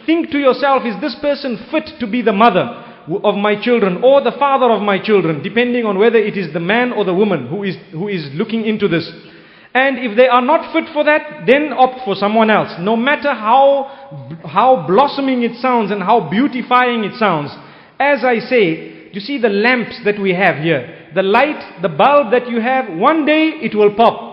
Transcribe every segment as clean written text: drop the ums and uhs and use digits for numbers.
Think to yourself, is this person fit to be the mother of my children or the father of my children, depending on whether it is the man or the woman who is looking into this. And if they are not fit for that, then opt for someone else. No matter how blossoming it sounds and how beautifying it sounds. As I say, you see the lamps that we have here, the light, the bulb that you have, one day it will pop.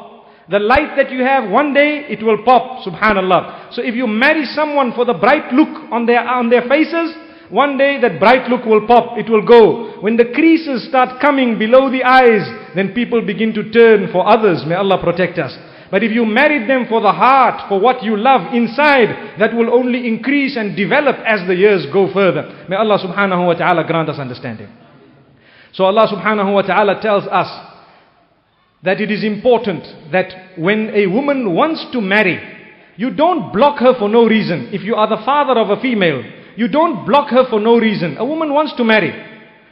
The light that you have, one day it will pop, subhanallah. So if you marry someone for the bright look on their faces, one day that bright look will pop, it will go. When the creases start coming below the eyes, then people begin to turn for others. May Allah protect us. But if you married them for the heart, for what you love inside, that will only increase and develop as the years go further. May Allah subhanahu wa ta'ala grant us understanding. So Allah subhanahu wa ta'ala tells us that it is important that when a woman wants to marry, you don't block her for no reason. If you are the father of a female, you don't block her for no reason. A woman wants to marry.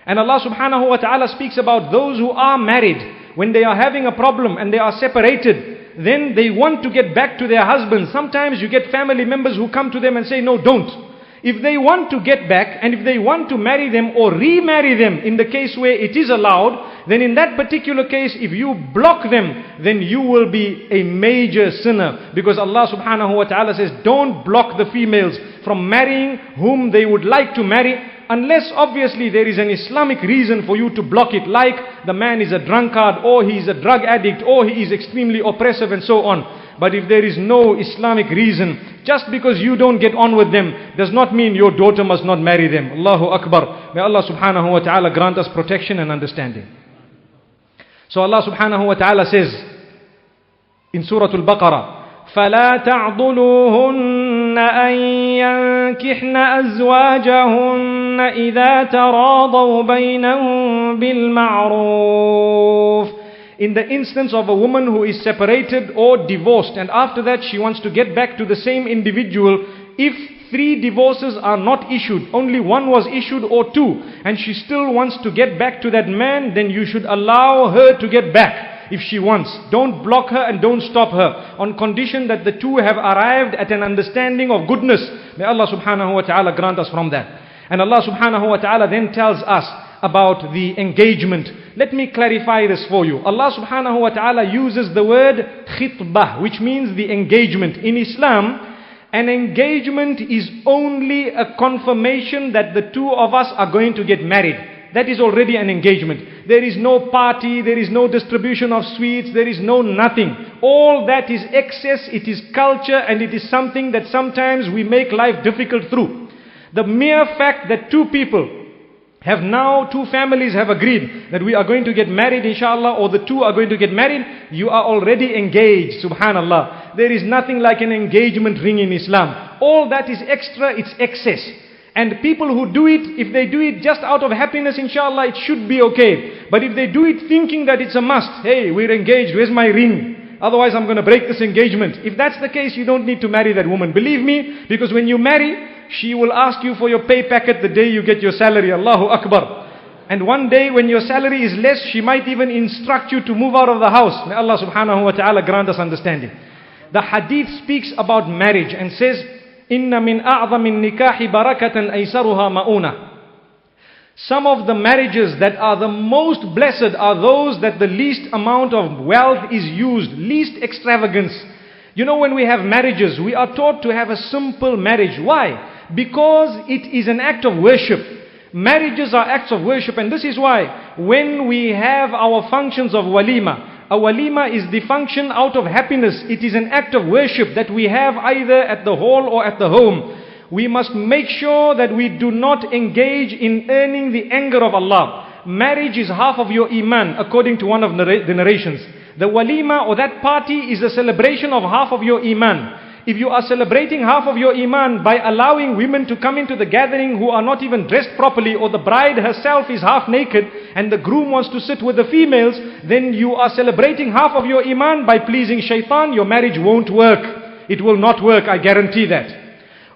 And Allah subhanahu wa ta'ala speaks about those who are married. When they are having a problem and they are separated, then they want to get back to their husbands. Sometimes you get family members who come to them and say, no, don't. If they want to get back and if they want to marry them or remarry them in the case where it is allowed, then in that particular case, if you block them, then you will be a major sinner. Because Allah subhanahu wa ta'ala says, don't block the females from marrying whom they would like to marry, unless obviously there is an Islamic reason for you to block it, like the man is a drunkard or he is a drug addict or he is extremely oppressive and so on. But if there is no Islamic reason, just because you don't get on with them does not mean your daughter must not marry them. Allahu Akbar. May Allah subhanahu wa ta'ala grant us protection and understanding. So Allah subhanahu wa ta'ala says in Surah Al-Baqarah, فَلَا تَعْضُلُوهُنَّ أَن يَنكِحْنَ أَزْوَاجَهُنَّ إِذَا تَرَاضَوْا بَيْنَهُم بِالْمَعْرُوفِ. In the instance of a woman who is separated or divorced, and after that she wants to get back to the same individual, if 3 divorces are not issued, only 1 was issued or 2, and she still wants to get back to that man, then you should allow her to get back if she wants. Don't block her and don't stop her, on condition that the two have arrived at an understanding of goodness. May Allah subhanahu wa ta'ala grant us from that. And Allah subhanahu wa ta'ala then tells us about the engagement. Let me clarify this for you. Allah subhanahu wa ta'ala uses the word khitbah, which means the engagement. In Islam, an engagement is only a confirmation that the two of us are going to get married. That is already an engagement. There is no party, there is no distribution of sweets, there is no nothing. All that is excess, it is culture, and it is something that sometimes we make life difficult through. The mere fact that two families have agreed that we are going to get married inshallah, or the two are going to get married, you are already engaged, subhanallah. There is nothing like an engagement ring in Islam. All that is extra, it's excess. And people who do it, if they do it just out of happiness, inshallah, it should be okay. But if they do it thinking that it's a must, hey, we're engaged, where's my ring? Otherwise I'm going to break this engagement. If that's the case, you don't need to marry that woman. Believe me, because when you marry, she will ask you for your pay packet the day you get your salary. Allahu Akbar. And one day when your salary is less, she might even instruct you to move out of the house. May Allah subhanahu wa ta'ala grant us understanding. The hadith speaks about marriage and says, Inna min a'zamin nikahi barakatan aysaruha ma'una. Some of the marriages that are the most blessed are those that the least amount of wealth is used, least extravagance. You know, when we have marriages, we are taught to have a simple marriage. Why? Because it is an act of worship. Marriages are acts of worship, and this is why when we have our functions of walima, a walima is the function out of happiness. It is an act of worship that we have either at the hall or at the home. We must make sure that we do not engage in earning the anger of Allah. Marriage is half of your iman, according to one of the narrations. The walima, or that party, is a celebration of half of your iman. If you are celebrating half of your iman by allowing women to come into the gathering who are not even dressed properly, or the bride herself is half naked and the groom wants to sit with the females, then you are celebrating half of your iman by pleasing shaitan. Your marriage won't work. It will not work, I guarantee that.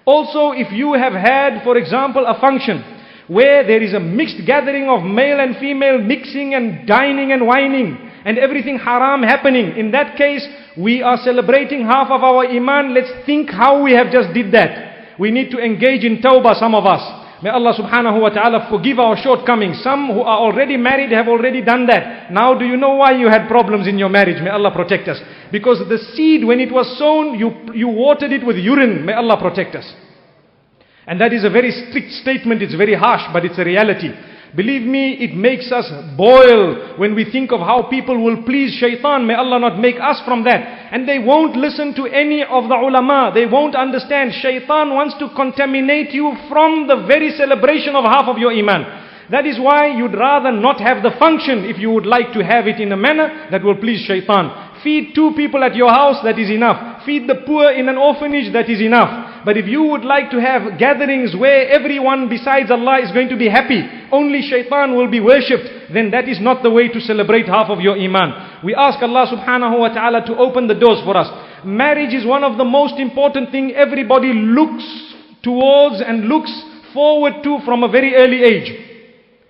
Also, if you have had, for example, a function where there is a mixed gathering of male and female mixing and dining and wining and everything haram happening, in that case, we are celebrating half of our iman. Let's think how we have just did that. We need to engage in tawbah, some of us. May Allah subhanahu wa ta'ala forgive our shortcomings. Some who are already married have already done that. Now do you know why you had problems in your marriage? May Allah protect us. Because the seed, when it was sown, you watered it with urine. May Allah protect us. And that is a very strict statement. It's very harsh, but it's a reality. Believe me, it makes us boil when we think of how people will please shaitan. May Allah not make us from that. And they won't listen to any of the ulama. They won't understand. Shaitan wants to contaminate you from the very celebration of half of your iman. That is why you'd rather not have the function if you would like to have it in a manner that will please shaitan. Feed 2 people at your house, that is enough. Feed the poor in an orphanage, that is enough. But if you would like to have gatherings where everyone besides Allah is going to be happy, only shaitan will be worshipped, then that is not the way to celebrate half of your iman. We ask Allah subhanahu wa ta'ala to open the doors for us. Marriage is one of the most important things everybody looks towards and looks forward to from a very early age.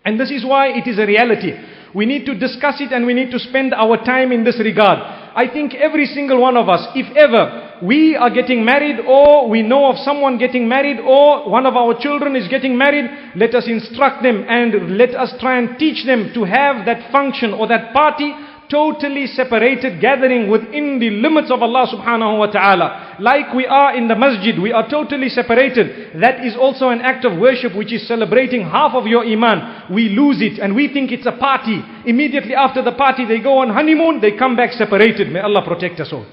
And this is why it is a reality. We need to discuss it and we need to spend our time in this regard. I think every single one of us, if ever we are getting married or we know of someone getting married or one of our children is getting married, let us instruct them and let us try and teach them to have that function or that party totally separated, gathering within the limits of Allah subhanahu wa ta'ala. Like we are in the masjid, we are totally separated. That is also an act of worship which is celebrating half of your iman. We lose it and we think it's a party. Immediately after the party they go on honeymoon, they come back separated. May Allah protect us all.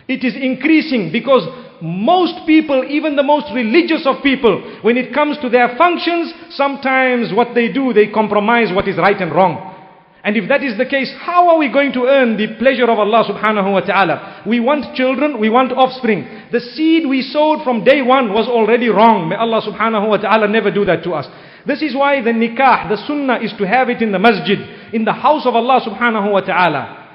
It is increasing because most people, even the most religious of people, when it comes to their functions, sometimes what they do, they compromise what is right and wrong. And if that is the case, how are we going to earn the pleasure of Allah subhanahu wa ta'ala? We want children, we want offspring. The seed we sowed from day one was already wrong. May Allah subhanahu wa ta'ala never do that to us. This is why the nikah, the sunnah is to have it in the masjid, in the house of Allah subhanahu wa ta'ala.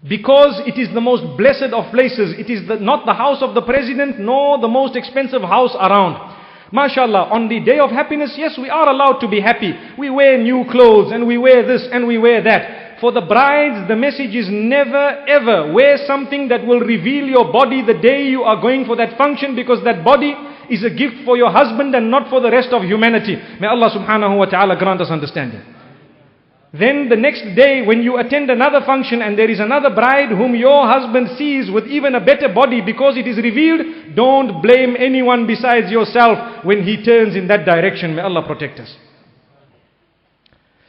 Because it is the most blessed of places. It is not the house of the president, nor the most expensive house around. MashaAllah, on the day of happiness, yes, we are allowed to be happy. We wear new clothes and we wear this and we wear that. For the brides, the message is never ever wear something that will reveal your body the day you are going for that function, because that body is a gift for your husband and not for the rest of humanity. May Allah subhanahu wa ta'ala grant us understanding. Then the next day when you attend another function and there is another bride whom your husband sees with even a better body because it is revealed, don't blame anyone besides yourself when he turns in that direction. May Allah protect us.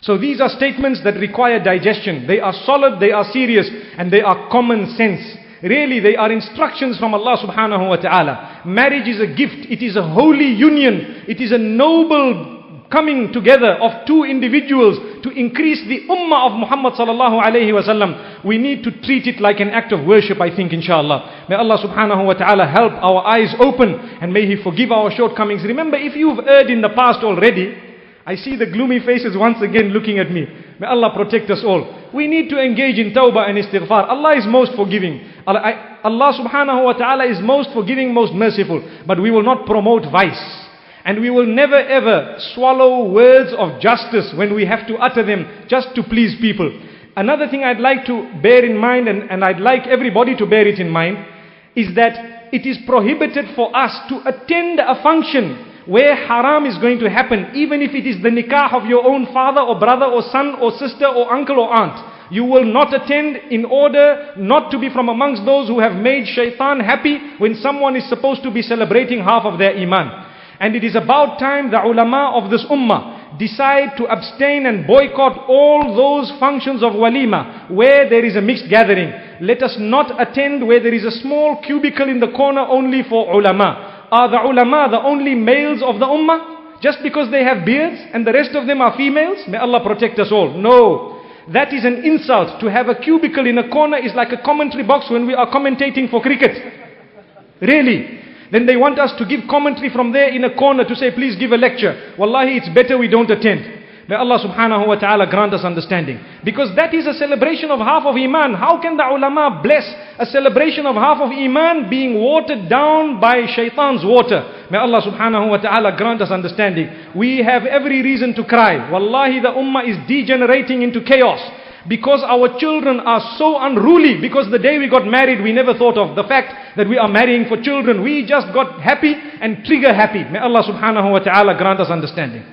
So these are statements that require digestion. They are solid, they are serious, and they are common sense. Really, they are instructions from Allah subhanahu wa ta'ala. Marriage is a gift. It is a holy union. It is a noble coming together of 2 individuals to increase the ummah of Muhammad sallallahu alayhi wa sallam. We need to treat it like an act of worship, I think, inshallah. May Allah subhanahu wa ta'ala help our eyes open and may He forgive our shortcomings. Remember, if you've erred in the past already, I see the gloomy faces once again looking at me. May Allah protect us all. We need to engage in tawbah and istighfar. Allah is most forgiving. Allah subhanahu wa ta'ala is most forgiving, most merciful. But we will not promote vice. And we will never ever swallow words of justice when we have to utter them just to please people. Another thing I'd like to bear in mind, and I'd like everybody to bear it in mind, is that it is prohibited for us to attend a function where haram is going to happen, even if it is the nikah of your own father or brother or son or sister or uncle or aunt. You will not attend in order not to be from amongst those who have made shaitan happy when someone is supposed to be celebrating half of their iman. And it is about time the ulama of this ummah decide to abstain and boycott all those functions of walima where there is a mixed gathering. Let us not attend where there is a small cubicle in the corner only for ulama. Are the ulama the only males of the ummah? Just because they have beards and the rest of them are females? May Allah protect us all. No. That is an insult. To have a cubicle in a corner is like a commentary box when we are commentating for cricket. Really. Then they want us to give commentary from there in a corner to say, please give a lecture. Wallahi, it's better we don't attend. May Allah subhanahu wa ta'ala grant us understanding. Because that is a celebration of half of iman. How can the ulama bless a celebration of half of iman being watered down by shaitan's water? May Allah subhanahu wa ta'ala grant us understanding. We have every reason to cry. Wallahi, the ummah is degenerating into chaos. because our children are so unruly, because the day we got married we never thought of the fact that we are marrying for children. We just got happy and trigger happy. May Allah subhanahu wa ta'ala grant us understanding.